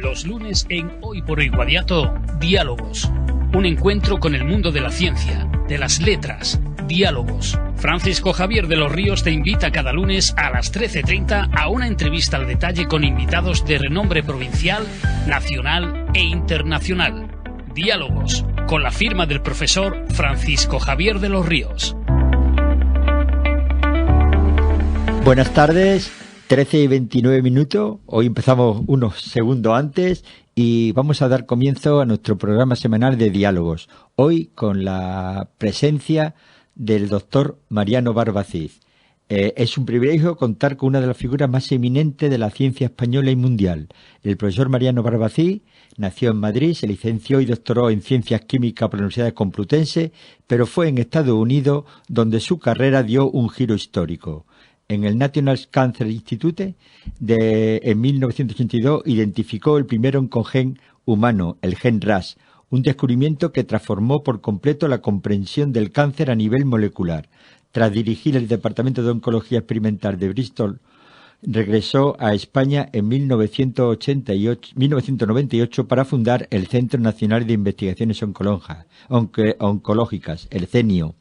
Los lunes en Hoy por Hoy Guadiato, Diálogos. Un encuentro con el mundo de la ciencia, de las letras. Diálogos. Francisco Javier de los Ríos te invita cada lunes a las 13:30 a una entrevista al detalle con invitados de renombre provincial, nacional e internacional. Diálogos, con la firma del profesor Francisco Javier de los Ríos. Buenas tardes, 13:29. Hoy empezamos unos segundos antes y vamos a dar comienzo a nuestro programa semanal de diálogos. Hoy con la presencia del doctor Mariano Barbacid. Es un privilegio contar con una de las figuras más eminentes de la ciencia española y mundial. El profesor Mariano Barbacid nació en Madrid, se licenció y doctoró en Ciencias Químicas por la Universidad Complutense, pero fue en Estados Unidos donde su carrera dio un giro histórico. En el National Cancer Institute, en 1982, identificó el primer oncogen humano, el gen RAS, un descubrimiento que transformó por completo la comprensión del cáncer a nivel molecular. Tras dirigir el Departamento de Oncología Experimental de Bristol, regresó a España en 1998 para fundar el Centro Nacional de Investigaciones Oncológicas, el CENIO,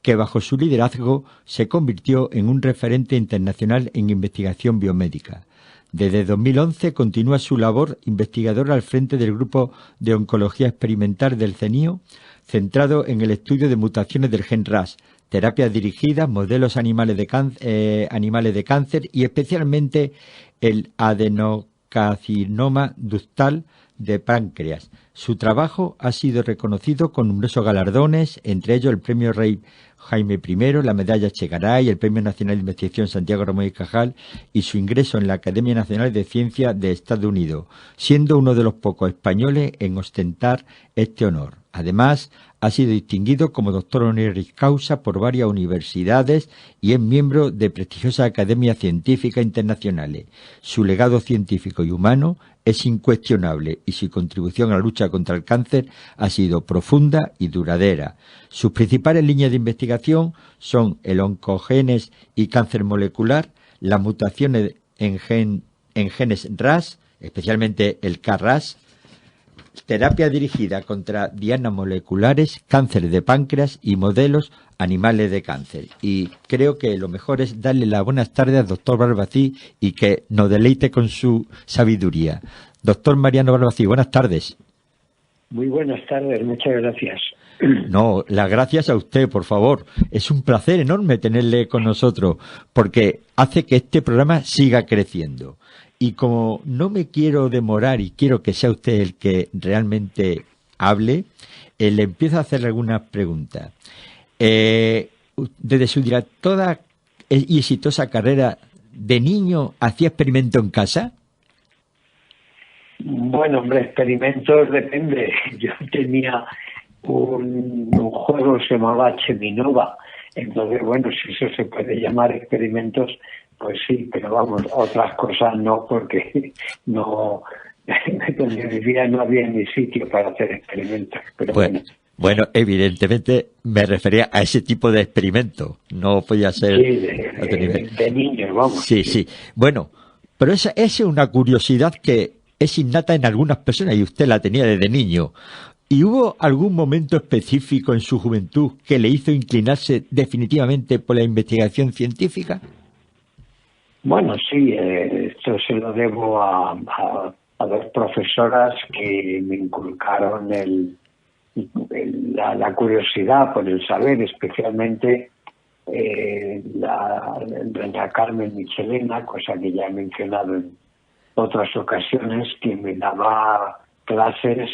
que bajo su liderazgo se convirtió en un referente internacional en investigación biomédica. Desde 2011 continúa su labor investigadora al frente del Grupo de Oncología Experimental del CENIO, centrado en el estudio de mutaciones del gen RAS, terapias dirigidas, modelos animales de cáncer y especialmente el adenocarcinoma ductal de páncreas. Su trabajo ha sido reconocido con numerosos galardones, entre ellos el Premio Rey Jaime I, la Medalla Echegaray, el Premio Nacional de Investigación Santiago Ramón y Cajal y su ingreso en la Academia Nacional de Ciencia de Estados Unidos, siendo uno de los pocos españoles en ostentar este honor. Además, ha sido distinguido como doctor honoris causa por varias universidades y es miembro de prestigiosas academias científicas internacionales. Su legado científico y humano es incuestionable y su contribución a la lucha contra el cáncer ha sido profunda y duradera. Sus principales líneas de investigación son el oncogenes y cáncer molecular, las mutaciones en genes RAS, especialmente el KRAS, terapia dirigida contra dianas moleculares, cáncer de páncreas y modelos animales de cáncer. Y creo que lo mejor es darle las buenas tardes al doctor Barbacid y que nos deleite con su sabiduría. Doctor Mariano Barbacid, buenas tardes. Muy buenas tardes, muchas gracias. No, las gracias a usted, por favor. Es un placer enorme tenerle con nosotros porque hace que este programa siga creciendo. Y como no me quiero demorar y quiero que sea usted el que realmente hable, le empiezo a hacer algunas preguntas. Desde su directora y exitosa carrera, ¿de niño hacía experimento en casa? Bueno, hombre, experimentos depende. Yo tenía un juego que se llamaba Cheminova. Entonces, bueno, si eso se puede llamar experimentos, pues sí, pero vamos, otras cosas no, porque no, donde vivía no había ni sitio para hacer experimentos. Pero bueno, evidentemente me refería a ese tipo de experimento, no podía ser sí, de niños, vamos. Sí. Bueno, pero esa es una curiosidad que es innata en algunas personas y usted la tenía desde niño. ¿Y hubo algún momento específico en su juventud que le hizo inclinarse definitivamente por la investigación científica? Bueno, sí, esto se lo debo a dos profesoras que me inculcaron la curiosidad por el saber, especialmente doña Carmen Michelena, cosa que ya he mencionado en otras ocasiones, que me daba clases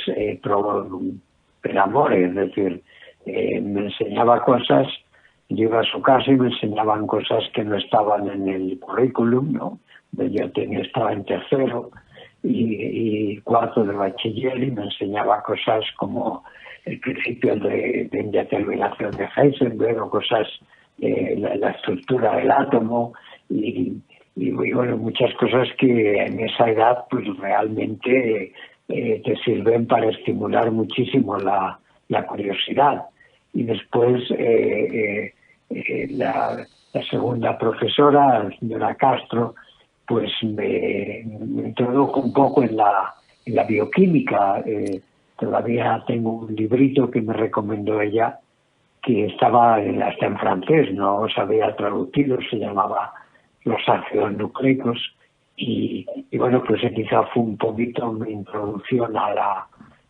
per amore, es decir, me enseñaba cosas. Yo iba a su casa y me enseñaban cosas que no estaban en el currículum, ¿no? Yo estaba en tercero y cuarto de bachiller y me enseñaba cosas como el principio de indeterminación de Heisenberg o cosas, la estructura del átomo y bueno, muchas cosas que en esa edad pues realmente te sirven para estimular muchísimo la curiosidad. Y después la segunda profesora, la señora Castro, pues me introdujo un poco en la en la bioquímica. Todavía tengo un librito que me recomendó ella, que estaba hasta en francés, no sabía traducirlo, se llamaba Los ácidos nucleicos, y bueno, pues quizá fue un poquito mi introducción a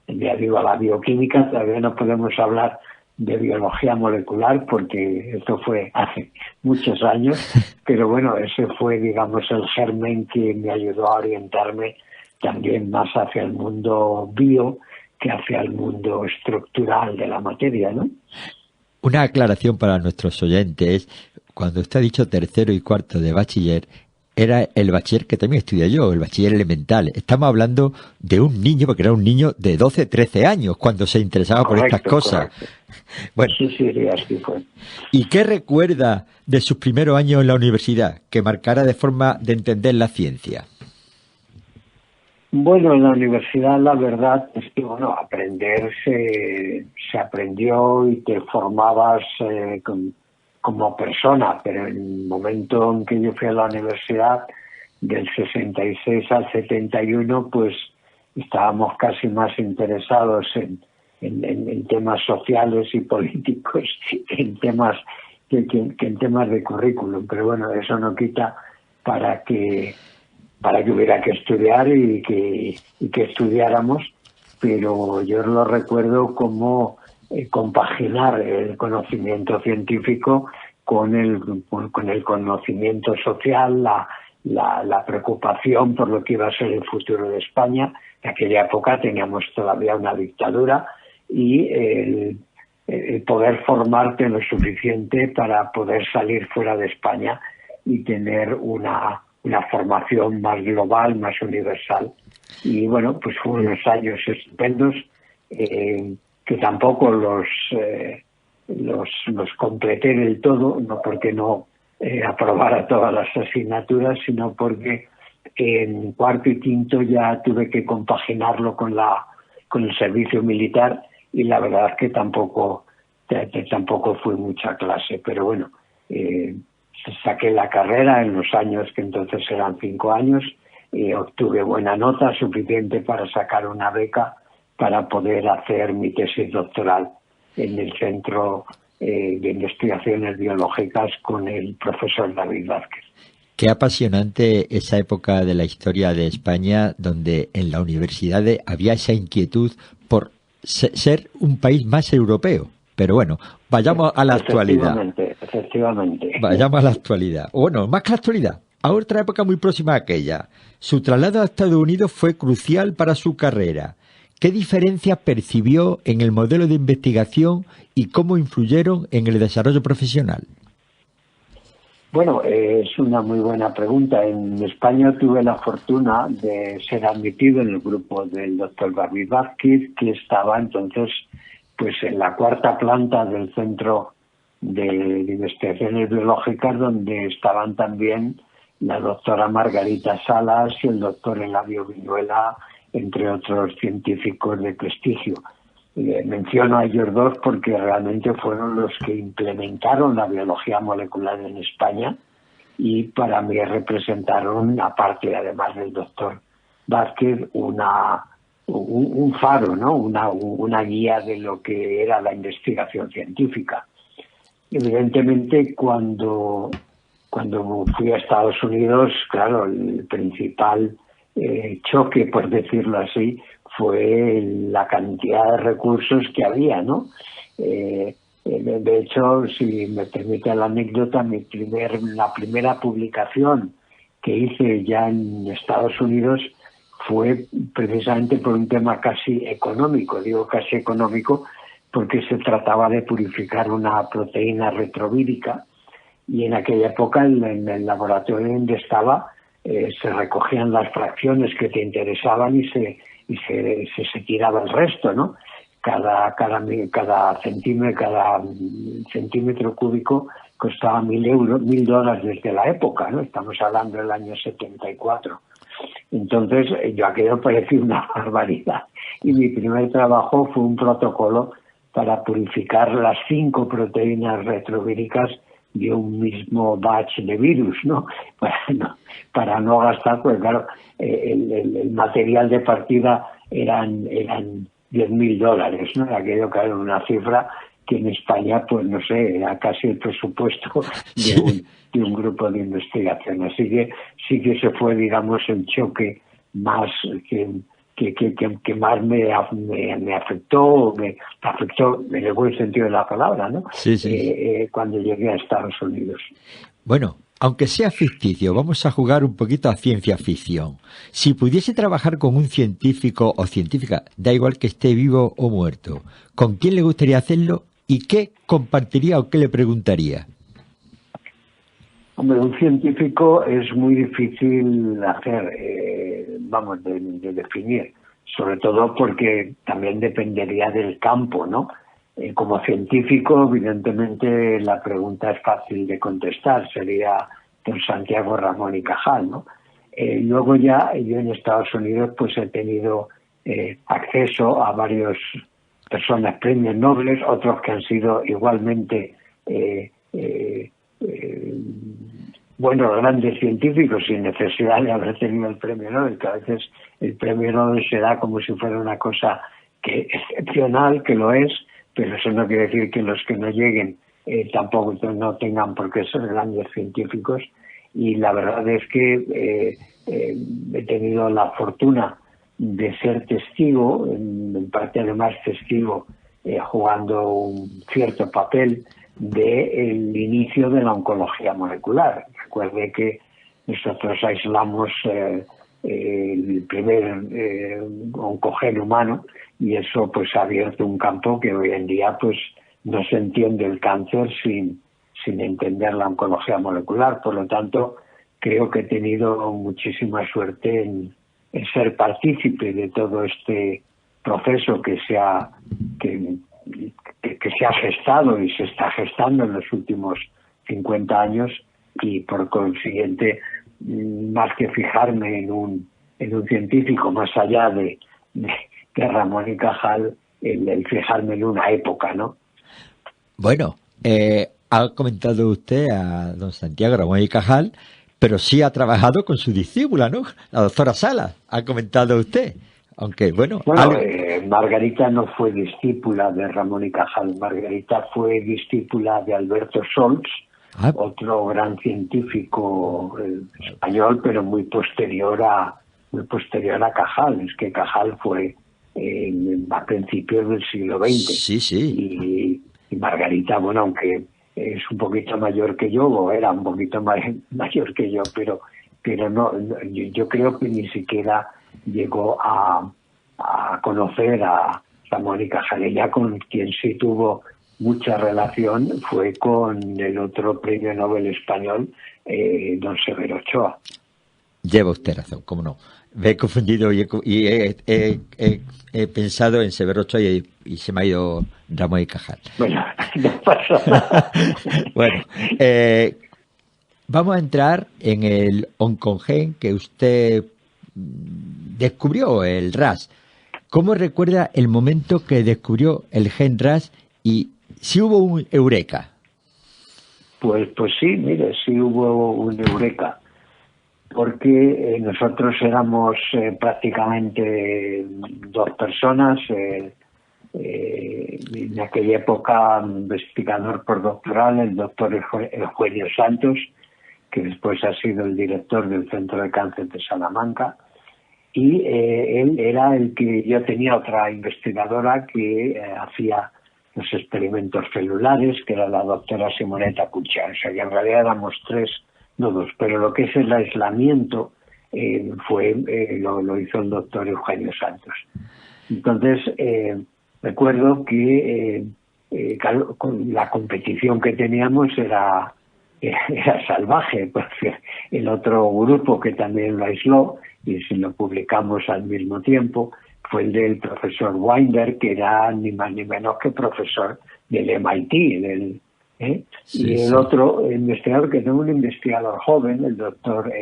la bioquímica. Todavía no podemos hablar de biología molecular porque esto fue hace muchos años, pero bueno, ese fue, digamos, el germen que me ayudó a orientarme también más hacia el mundo bio que hacia el mundo estructural de la materia, ¿no? Una aclaración para nuestros oyentes: cuando usted ha dicho tercero y cuarto de bachiller, era el bachiller que también estudié yo, el bachiller elemental. Estamos hablando de un niño, porque era un niño de 12, 13 años cuando se interesaba por estas cosas. Correcto. Bueno, Sí, así fue. ¿y qué recuerda de sus primeros años en la universidad que marcara de forma de entender la ciencia? Bueno, en la universidad la verdad es que aprender se aprendió y te formabas como persona, pero en el momento en que yo fui a la universidad, del 66 al 71, pues estábamos casi más interesados en temas sociales y políticos que en temas de currículum. Pero bueno, eso no quita para que hubiera que estudiar y que estudiáramos, pero yo lo recuerdo como compaginar el conocimiento científico con el conocimiento social, la preocupación por lo que iba a ser el futuro de España. En aquella época teníamos todavía una dictadura, y el poder formarte lo suficiente para poder salir fuera de España y tener una formación más global, más universal. Y bueno, pues fueron unos años estupendos, que tampoco los completé del todo, no porque no aprobara todas las asignaturas, sino porque en cuarto y quinto ya tuve que compaginarlo con el servicio militar, y la verdad es que tampoco fui mucha clase, pero bueno, saqué la carrera en los años que entonces eran 5 años, y obtuve buena nota, suficiente para sacar una beca para poder hacer mi tesis doctoral en el Centro de Investigaciones Biológicas con el profesor David Vázquez. Qué apasionante esa época de la historia de España, donde en la universidad había esa inquietud por ser un país más europeo. Pero bueno, vayamos a la actualidad. Efectivamente. Vayamos a la actualidad. Bueno, más que la actualidad, a otra época muy próxima a aquella. Su traslado a Estados Unidos fue crucial para su carrera. ¿Qué diferencias percibió en el modelo de investigación y cómo influyeron en el desarrollo profesional? Bueno, es una muy buena pregunta. En España tuve la fortuna de ser admitido en el grupo del doctor David Vázquez, que estaba entonces pues en la 4ª planta del Centro de Investigaciones Biológicas, donde estaban también la doctora Margarita Salas y el doctor Eladio Viñuela, entre otros científicos de prestigio. Menciono a ellos dos porque realmente fueron los que implementaron la biología molecular en España, y para mí representaron, aparte además del doctor Vázquez, un faro, ¿no? Una guía de lo que era la investigación científica. Evidentemente, cuando fui a Estados Unidos, claro, el principal choque, por decirlo así, fue la cantidad de recursos que había, ¿no? De hecho, si me permite la anécdota, la primera publicación que hice ya en Estados Unidos fue precisamente por un tema casi económico. Digo casi económico porque se trataba de purificar una proteína retrovírica, y en aquella época en el laboratorio donde estaba se recogían las fracciones que te interesaban y se tiraba el resto, ¿no? Cada centímetro cúbico costaba $1.000 desde la época, ¿no? Estamos hablando del año 74. Entonces, yo aquello parecía una barbaridad. Y mi primer trabajo fue un protocolo para purificar las 5 proteínas retrovíricas un mismo batch de virus, ¿no? Para no gastar, pues claro, el material de partida eran $10.000, ¿no? Aquello que era una cifra que en España, pues no sé, era casi el presupuesto de un grupo de investigación. Así que sí que se fue, digamos, el choque más que más me afectó en el buen sentido de la palabra, ¿no? Sí, sí. Cuando llegué a Estados Unidos. Bueno, aunque sea ficticio, vamos a jugar un poquito a ciencia ficción. Si pudiese trabajar con un científico o científica, da igual que esté vivo o muerto, ¿con quién le gustaría hacerlo y qué compartiría o qué le preguntaría? Hombre, un científico es muy difícil hacer, de definir, sobre todo porque también dependería del campo, ¿no? Como científico, evidentemente, la pregunta es fácil de contestar, sería don Santiago Ramón y Cajal, ¿no? Luego ya, yo en Estados Unidos, pues he tenido acceso a varios personas premios Nobel, otros que han sido igualmente grandes científicos sin necesidad de haber tenido el premio Nobel, que a veces el premio Nobel se da como si fuera una cosa que excepcional, que lo es, pero eso no quiere decir que los que no lleguen tampoco no tengan por qué ser grandes científicos. Y la verdad es que he tenido la fortuna de ser testigo, en parte además testigo, jugando un cierto papel del inicio de la oncología molecular. Recuerde que nosotros aislamos el primer oncogen humano y eso pues ha abierto un campo que hoy en día pues no se entiende el cáncer sin entender la oncología molecular. Por lo tanto, creo que he tenido muchísima suerte en ser partícipe de todo este proceso que se ha gestado y se está gestando en los últimos 50 años y por consiguiente, más que fijarme en un científico más allá de Ramón y Cajal, el fijarme en una época, ¿no? Bueno, ha comentado usted a don Santiago Ramón y Cajal, pero sí ha trabajado con su discípula, ¿no? La doctora Sala, ha comentado usted. Aunque, bueno... Margarita no fue discípula de Ramón y Cajal. Margarita fue discípula de Alberto Solms, otro gran científico español, pero muy posterior a Cajal. Es que Cajal fue a principios del siglo XX. Sí, sí. Y Margarita, bueno, aunque es un poquito mayor que yo, o era un poquito mayor que yo, pero no, yo creo que ni siquiera llegó a conocer a Ramón y Cajal. Ella, con quien sí tuvo mucha relación, fue con el otro premio Nobel español, don Severo Ochoa. Lleva usted razón, cómo no. Me he confundido y he pensado en Severo Ochoa y se me ha ido Ramón y Cajal. Bueno, no pasa nada. Bueno, vamos a entrar en el oncogen que usted descubrió, el RAS. ¿Cómo recuerda el momento que descubrió el gen RAS y si hubo un eureka? Pues sí, mire, sí hubo un eureka, porque nosotros éramos prácticamente dos personas, en aquella época investigador postdoctoral, el doctor Eugenio Santos, que después ha sido el director del Centro de Cáncer de Salamanca, y él era el que yo tenía otra investigadora que hacía los experimentos celulares, que era la doctora Simonetta Cuccia. O sea, que en realidad éramos tres, no dos, pero lo que es el aislamiento lo hizo el doctor Eugenio Santos. Entonces, recuerdo que claro, la competición que teníamos era salvaje, porque el otro grupo que también lo aisló, y si lo publicamos al mismo tiempo, fue el del profesor Weinberg, que era ni más ni menos que profesor del MIT. Sí, y el otro investigador, que era un investigador joven, el doctor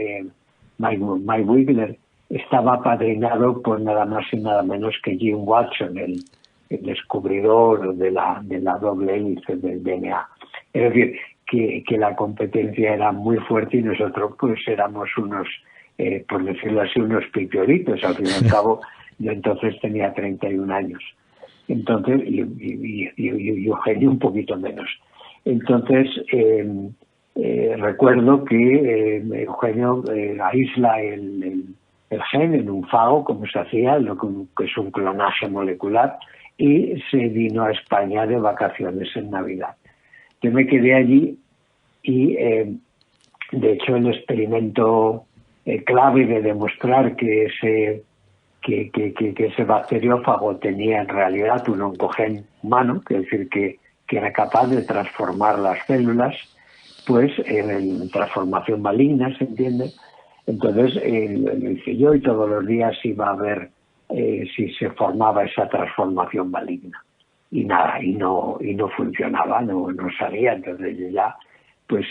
Mike Wigler, estaba apadrinado por nada más y nada menos que Jim Watson, el descubridor de la doble hélice del DNA. Es decir, que la competencia era muy fuerte y nosotros pues éramos unos, por decirlo así, unos pipiolitos. Al fin y al cabo, yo entonces tenía 31 años. Entonces, y Eugenio un poquito menos. Entonces, recuerdo que Eugenio aísla el gen en un fago, como se hacía, lo que es un clonaje molecular, y se vino a España de vacaciones en Navidad. Yo me quedé allí y, de hecho, el experimento clave de demostrar que ese bacteriófago tenía en realidad un oncogen humano, que es decir, que era capaz de transformar las células, pues en transformación maligna, ¿se entiende? Entonces lo hice yo y todos los días iba a ver si se formaba esa transformación maligna. Y nada, y no funcionaba, no salía. Entonces yo ya pues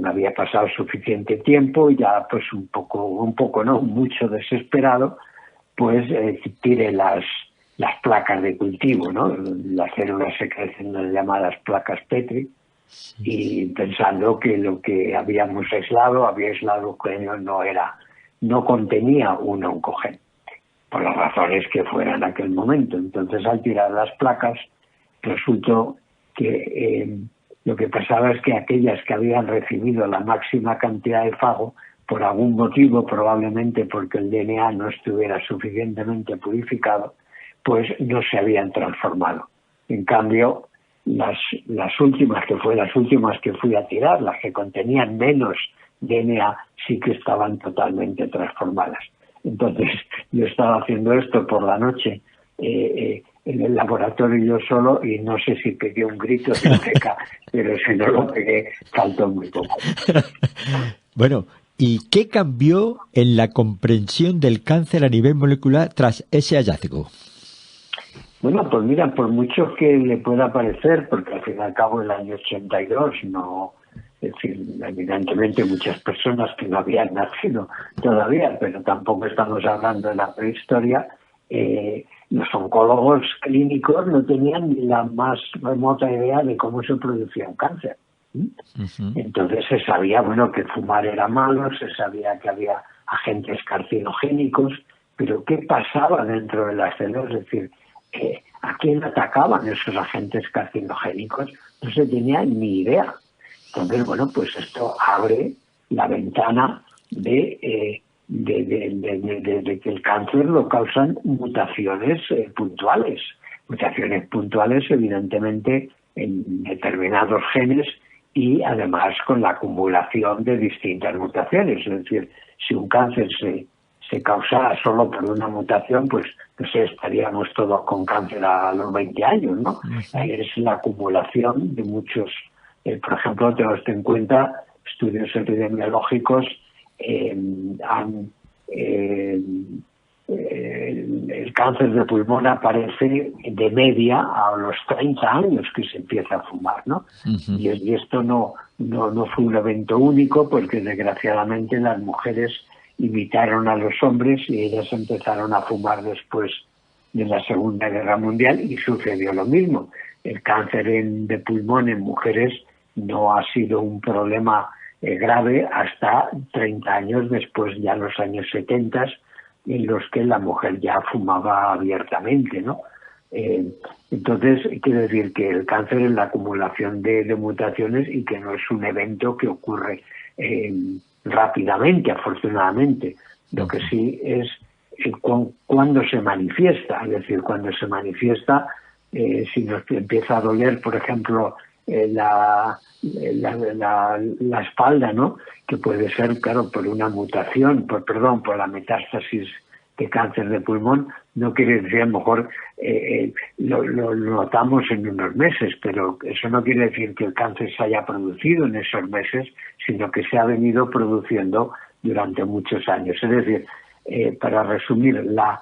había pasado suficiente tiempo y ya pues un poco no, mucho desesperado, pues tiré las placas de cultivo, ¿no? Las células se crecen en las llamadas placas Petri, y pensando que lo que había aislado que no contenía un oncogen, por las razones que fueran en aquel momento. Entonces, al tirar las placas, resultó que lo que pasaba es que aquellas que habían recibido la máxima cantidad de fago, por algún motivo, probablemente porque el DNA no estuviera suficientemente purificado, pues no se habían transformado. En cambio, las últimas que fui a tirar, las que contenían menos DNA, sí que estaban totalmente transformadas. Entonces, yo estaba haciendo esto por la noche en el laboratorio yo solo, y no sé si pegué un grito de eureka, pero si no lo pegué, faltó muy poco. Bueno, ¿y qué cambió en la comprensión del cáncer a nivel molecular tras ese hallazgo? Bueno, pues mira, por mucho que le pueda parecer, porque al fin y al cabo el año 82 es decir, evidentemente muchas personas que no habían nacido todavía, pero tampoco estamos hablando de la prehistoria, los oncólogos clínicos no tenían ni la más remota idea de cómo se producía un cáncer. Uh-huh. Entonces se sabía, bueno, que fumar era malo, se sabía que había agentes carcinogénicos, pero ¿qué pasaba dentro de las células? Es decir, ¿a quién atacaban esos agentes carcinogénicos? No se tenía ni idea. Entonces, bueno, pues esto abre la ventana de que el cáncer lo causan mutaciones puntuales. Mutaciones puntuales, evidentemente, en determinados genes y además con la acumulación de distintas mutaciones. Es decir, si un cáncer se causara solo por una mutación, pues no sé, estaríamos todos con cáncer a los 20 años, ¿no? Ahí es la acumulación de muchos. Por ejemplo, tengo esto en cuenta, estudios epidemiológicos el cáncer de pulmón aparece de media a los 30 años que se empieza a fumar, ¿no? Uh-huh. Y esto no fue un evento único, porque desgraciadamente las mujeres imitaron a los hombres y ellas empezaron a fumar después de la Segunda Guerra Mundial y sucedió lo mismo. El cáncer de pulmón en mujeres no ha sido un problema grave hasta 30 años después, ya los años 70, en los que la mujer ya fumaba abiertamente, ¿no? Entonces, quiero decir que el cáncer es la acumulación de mutaciones y que no es un evento que ocurre rápidamente, afortunadamente. Lo que sí es cuando se manifiesta, es decir, cuando se manifiesta, si nos empieza a doler, por ejemplo, la espalda, ¿no? Que puede ser, claro, por una mutación, por la metástasis de cáncer de pulmón, no quiere decir, a lo mejor lo notamos en unos meses, pero eso no quiere decir que el cáncer se haya producido en esos meses, sino que se ha venido produciendo durante muchos años. Es decir, para resumir, la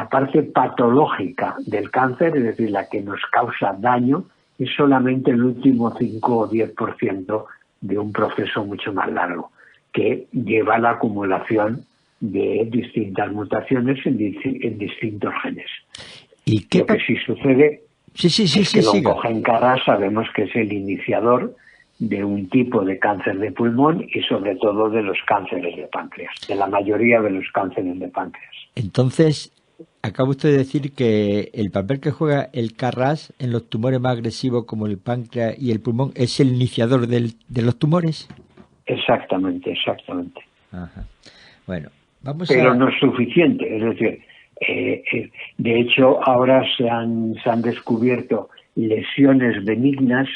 parte patológica del cáncer, es decir, la que nos causa daño, es solamente el último 5 o 10% de un proceso mucho más largo, que lleva a la acumulación de distintas mutaciones en distintos genes. ¿Y qué lo que sí sucede sí, es que el oncogen Carras sabemos que es el iniciador de un tipo de cáncer de pulmón y sobre todo de los cánceres de páncreas, de la mayoría de los cánceres de páncreas. Entonces, acaba usted de decir que el papel que juega el KRAS en los tumores más agresivos como el páncreas y el pulmón es el iniciador de los tumores. Exactamente, exactamente. Ajá. Bueno, pero no es suficiente, es decir, de hecho ahora se han descubierto lesiones benignas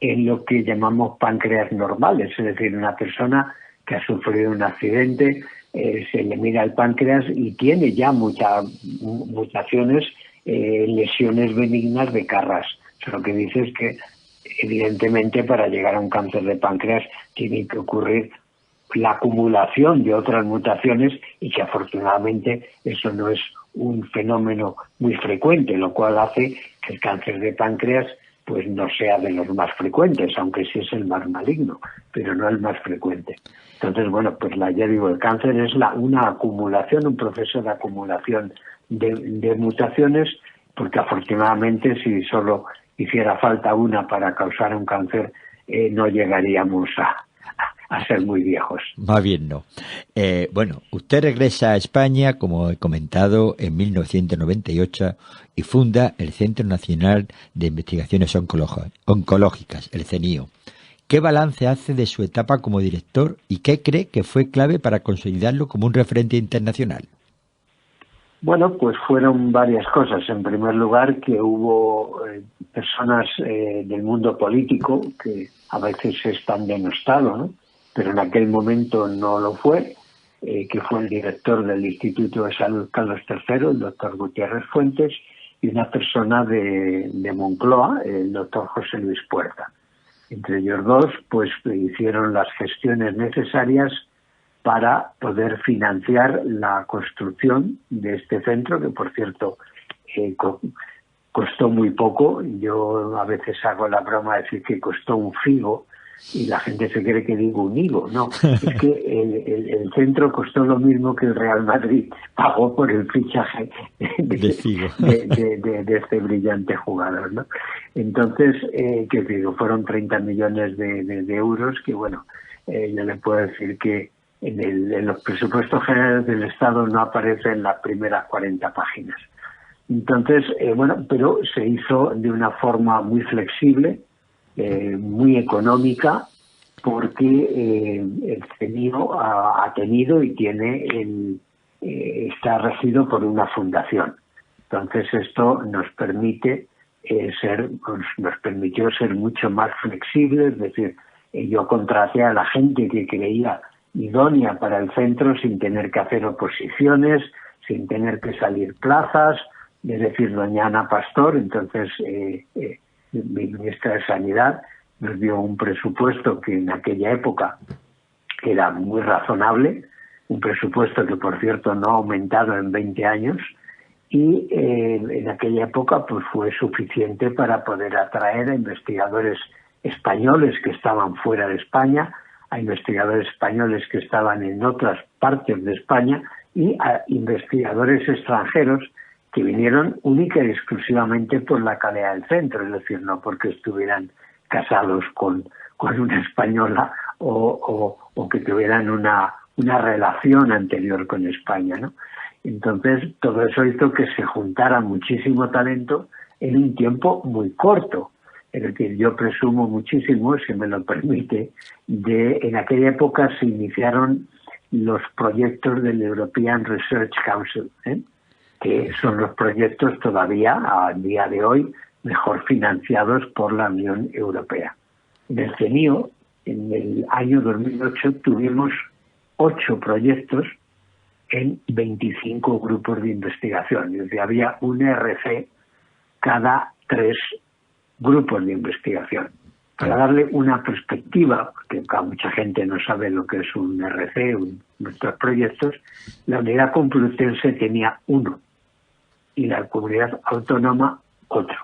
en lo que llamamos páncreas normales, es decir, una persona que ha sufrido un accidente, se le mira el páncreas y tiene ya muchas mutaciones, lesiones benignas de KRAS. Lo que dice es que evidentemente para llegar a un cáncer de páncreas tiene que ocurrir la acumulación de otras mutaciones y que afortunadamente eso no es un fenómeno muy frecuente, lo cual hace que el cáncer de páncreas pues no sea de los más frecuentes, aunque sí es el más maligno, pero no el más frecuente. Entonces, bueno, pues ya digo, el cáncer es una acumulación, un proceso de acumulación de mutaciones, porque afortunadamente si solo hiciera falta una para causar un cáncer, no llegaríamos a ser muy viejos. Más bien no. Bueno, usted regresa a España, como he comentado, en 1998 y funda el Centro Nacional de Investigaciones Oncológicas, el CENIO. ¿Qué balance hace de su etapa como director y qué cree que fue clave para consolidarlo como un referente internacional? Bueno, pues fueron varias cosas. En primer lugar, que hubo personas del mundo político que a veces están denostados, ¿no? Pero en aquel momento no lo fue, que fue el director del Instituto de Salud Carlos III, el doctor Gutiérrez Fuentes, y una persona de Moncloa, el doctor José Luis Puerta. Entre ellos dos, pues hicieron las gestiones necesarias para poder financiar la construcción de este centro, que por cierto costó muy poco. Yo a veces hago la broma de decir que costó un figo y la gente se cree que digo un higo. No, es que el centro costó lo mismo que el Real Madrid pagó por el fichaje de este brillante jugador, ¿no? Entonces, que digo, fueron 30 millones de euros que, bueno, yo le puedo decir que en los presupuestos generales del Estado no aparece en las primeras 40 páginas. Entonces, bueno, pero se hizo de una forma muy flexible, muy económica, porque el CENIO ha tenido y tiene está regido por una fundación. Entonces esto nos permitió ser mucho más flexibles, es decir, yo contraté a la gente que creía idónea para el centro sin tener que hacer oposiciones, sin tener que salir plazas, es decir, doña Ana Pastor, entonces mi ministra de Sanidad, nos dio un presupuesto que en aquella época era muy razonable, un presupuesto que por cierto no ha aumentado en 20 años, y en aquella época pues fue suficiente para poder atraer a investigadores españoles que estaban fuera de España, a investigadores españoles que estaban en otras partes de España y a investigadores extranjeros que vinieron única y exclusivamente por la calidad del centro, es decir, no porque estuvieran casados con una española o que tuvieran una relación anterior con España, ¿no? Entonces, todo eso hizo que se juntara muchísimo talento en un tiempo muy corto. Es decir, yo presumo muchísimo, si me lo permite, en aquella época se iniciaron los proyectos del European Research Council, que son los proyectos todavía, a día de hoy, mejor financiados por la Unión Europea. En el CENIO, en el año 2008, tuvimos 8 proyectos en 25 grupos de investigación. Es decir, había un RC cada 3 grupos de investigación. Para darle una perspectiva, porque mucha gente no sabe lo que es un RC, nuestros proyectos, la Unidad Complutense tenía 1 y la Comunidad Autónoma otro.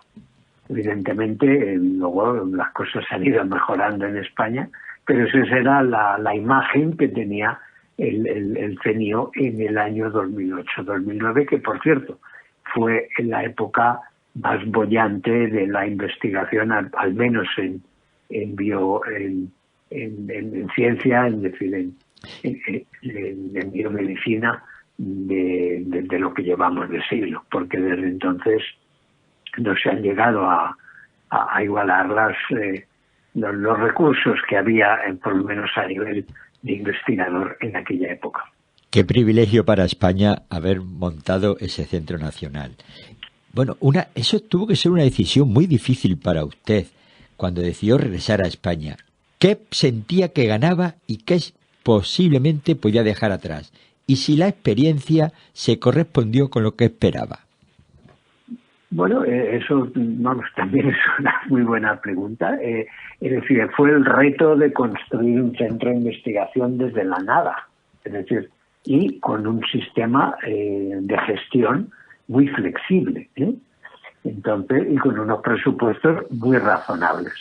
Evidentemente, luego las cosas han ido mejorando en España, pero esa era la imagen que tenía el CENIO en el año 2008-2009, que por cierto fue en la época más bollante de la investigación, al menos en en ciencia, es decir, en biomedicina de lo que llevamos de siglo, porque desde entonces no se han llegado a igualar los recursos que había, por lo menos a nivel de investigador en aquella época. Qué privilegio para España haber montado ese centro nacional. Bueno, eso tuvo que ser una decisión muy difícil para usted cuando decidió regresar a España. ¿Qué sentía que ganaba y qué posiblemente podía dejar atrás? Y si la experiencia se correspondió con lo que esperaba. Bueno, eso, vamos, también es una muy buena pregunta. Es decir, fue el reto de construir un centro de investigación desde la nada. Es decir, y con un sistema de gestión muy flexible, entonces, y con unos presupuestos muy razonables.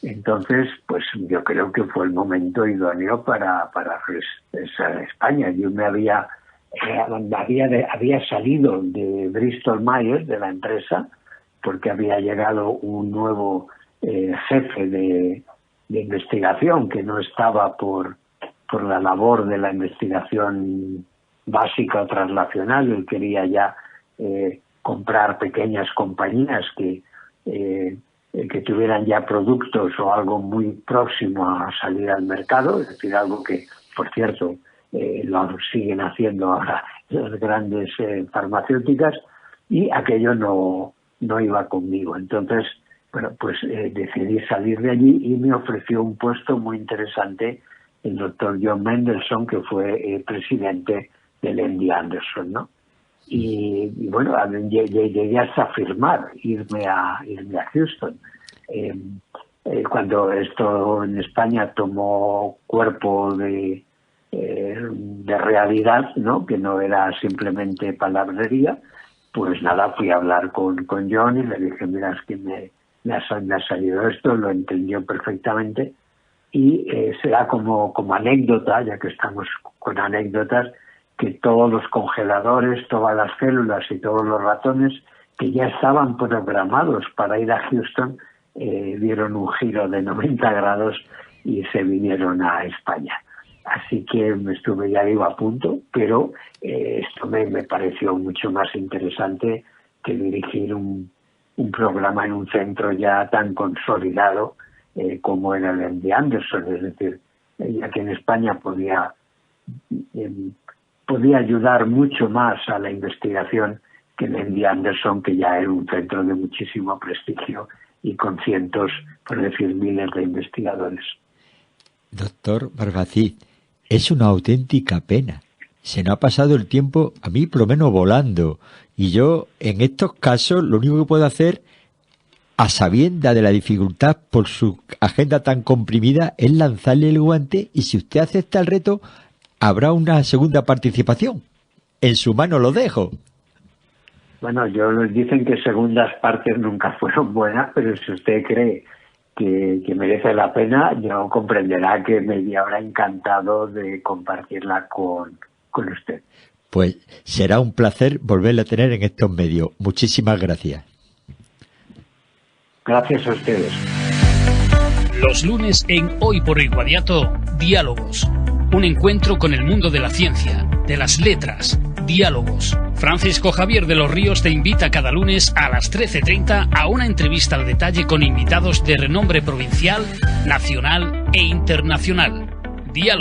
Entonces, pues yo creo que fue el momento idóneo para regresar a España. Yo me había salido de Bristol Myers, de la empresa, porque había llegado un nuevo jefe de investigación que no estaba por la labor de la investigación básica o translacional. Él quería ya comprar pequeñas compañías que tuvieran ya productos o algo muy próximo a salir al mercado, es decir, algo que, por cierto, lo siguen haciendo ahora las grandes farmacéuticas, y aquello no iba conmigo. Entonces, bueno, pues decidí salir de allí y me ofreció un puesto muy interesante el doctor John Mendelsohn, que fue presidente del MD Anderson, ¿no? Y bueno, llegué hasta firmar irme a Houston. Cuando esto en España tomó cuerpo de realidad, ¿no?, que no era simplemente palabrería, pues nada, fui a hablar con John y le dije, mira, es que me ha salido esto, lo entendió perfectamente, y será como anécdota, ya que estamos con anécdotas, que todos los congeladores, todas las células y todos los ratones que ya estaban programados para ir a Houston dieron un giro de 90 grados y se vinieron a España. Así que me estuve, ya digo, a punto, pero esto me pareció mucho más interesante que dirigir un programa en un centro ya tan consolidado como era el MD Anderson. Es decir, ya que en España podía ayudar mucho más a la investigación que el MD Anderson, que ya era un centro de muchísimo prestigio y con cientos, por decir miles de investigadores. Doctor Barbacid, es una auténtica pena. Se nos ha pasado el tiempo, a mí por lo menos volando, y yo en estos casos lo único que puedo hacer, a sabienda de la dificultad por su agenda tan comprimida, es lanzarle el guante, y si usted acepta el reto, habrá una segunda participación. En su mano lo dejo. Bueno, les dicen que segundas partes nunca fueron buenas, pero si usted cree que merece la pena, yo comprenderá que me habrá encantado de compartirla con usted. Pues será un placer volverla a tener en estos medios. Muchísimas gracias. Gracias a ustedes. Los lunes en Hoy por Hoy Guadiato, Diálogos. Un encuentro con el mundo de la ciencia, de las letras. Diálogos. Francisco Javier de los Ríos te invita cada lunes a las 13:30 a una entrevista al detalle con invitados de renombre provincial, nacional e internacional. Diálogos.